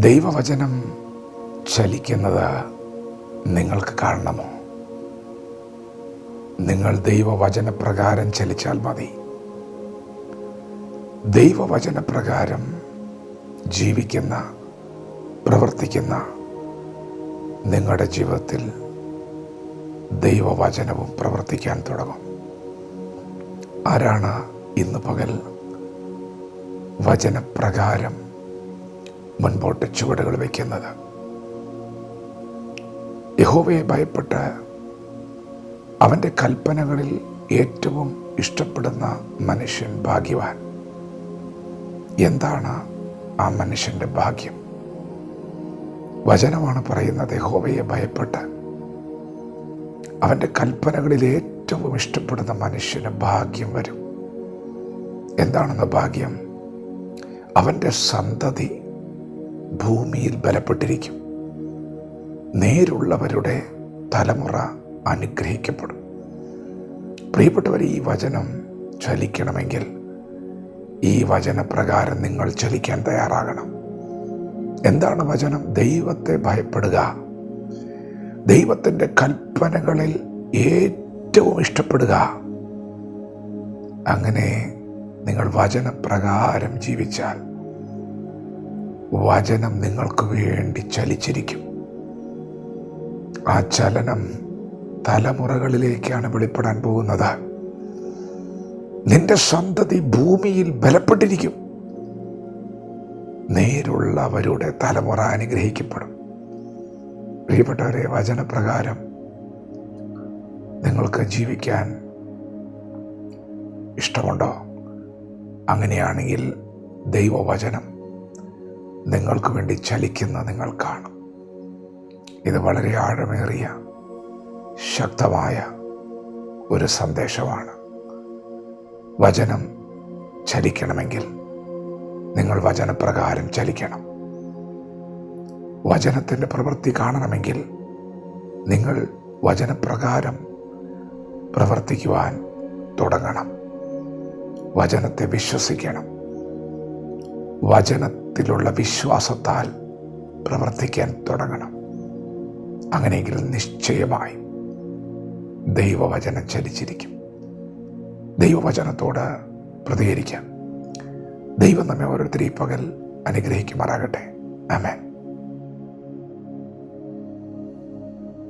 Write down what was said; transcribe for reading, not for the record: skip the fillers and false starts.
ദൈവവചനം ചലിക്കുന്നത് നിങ്ങൾക്ക് കാണണമോ? നിങ്ങൾ ദൈവവചനപ്രകാരം ചലിച്ചാൽ മതി. ദൈവവചനപ്രകാരം ജീവിക്കുന്ന, പ്രവർത്തിക്കുന്ന നിങ്ങളുടെ ജീവിതത്തിൽ ദൈവവചനവും പ്രവർത്തിക്കാൻ തുടങ്ങും. ആരാണ് ഇന്ന് പകൽ വചനപ്രകാരം മുൻപോട്ട് ചുവടുകൾ വയ്ക്കുന്നത്? യഹോവയെ ഭയപ്പെട്ട് അവൻ്റെ കൽപ്പനകളിൽ ഏറ്റവും ഇഷ്ടപ്പെടുന്ന മനുഷ്യൻ ഭാഗ്യവാൻ. എന്താണ് ആ മനുഷ്യൻ്റെ ഭാഗ്യം? വചനമാണ് പറയുന്നത്. യഹോവയെ ഭയപ്പെട്ട് അവൻ്റെ കൽപ്പനകളിൽ ഏറ്റവും ഇഷ്ടപ്പെടുന്ന മനുഷ്യന് ഭാഗ്യം വരും. എന്താണെന്ന് ഭാഗ്യം? അവൻ്റെ സന്തതി ഭൂമിയിൽ ബലപ്പെട്ടിരിക്കും. നേരുള്ളവരുടെ തലമുറ അനുഗ്രഹിക്കപ്പെടും. പ്രിയപ്പെട്ടവർ, ഈ വചനം ചലിക്കണമെങ്കിൽ ഈ വചനപ്രകാരം നിങ്ങൾ ചലിക്കാൻ തയ്യാറാകണം. എന്താണ് വചനം? ദൈവത്തെ ഭയപ്പെടുക, ദൈവത്തിൻ്റെ കൽപ്പനകളിൽ ഏറ്റവും ഇഷ്ടപ്പെടുക. അങ്ങനെ നിങ്ങൾ വചനപ്രകാരം ജീവിച്ചാൽ വചനം നിങ്ങൾക്ക് വേണ്ടി ചലിച്ചിരിക്കും. ആ ചലനം തലമുറകളിലേക്കാണ് വെളിപ്പെടാൻ പോകുന്നത്. നിന്റെ സന്തതി ഭൂമിയിൽ ബലപ്പെട്ടിരിക്കും. നേരുള്ളവരുടെ തലമുറ അനുഗ്രഹിക്കപ്പെടും. പ്രിയപ്പെട്ടവരെ, വചനപ്രകാരം നിങ്ങൾക്ക് ജീവിക്കാൻ ഇഷ്ടമുണ്ടോ? അങ്ങനെയാണെങ്കിൽ ദൈവവചനം നിങ്ങൾക്ക് വേണ്ടി ചലിക്കുന്ന നിങ്ങൾ കാണും. ഇത് വളരെ ആഴമേറിയ ശക്തമായ ഒരു സന്ദേശമാണ്. വചനം ചലിക്കണമെങ്കിൽ നിങ്ങൾ വചനപ്രകാരം ചലിക്കണം. വചനത്തിൻ്റെ പ്രവൃത്തി കാണണമെങ്കിൽ നിങ്ങൾ വചനപ്രകാരം പ്രവർത്തിക്കുവാൻ തുടങ്ങണം. വചനത്തെ വിശ്വസിക്കണം. വചനത്തിലുള്ള വിശ്വാസത്താൽ പ്രവർത്തിക്കാൻ തുടങ്ങണം. അങ്ങനെയെങ്കിൽ നിശ്ചയമായും ദൈവവചനം ചലിച്ചിരിക്കും. ദൈവവചനത്തോട് പ്രതികരിക്കാം. ദൈവം നമ്മെ ഓരോരുത്തരെയും പകൽ അനുഗ്രഹിക്കുമാറാകട്ടെ. ആമേൻ.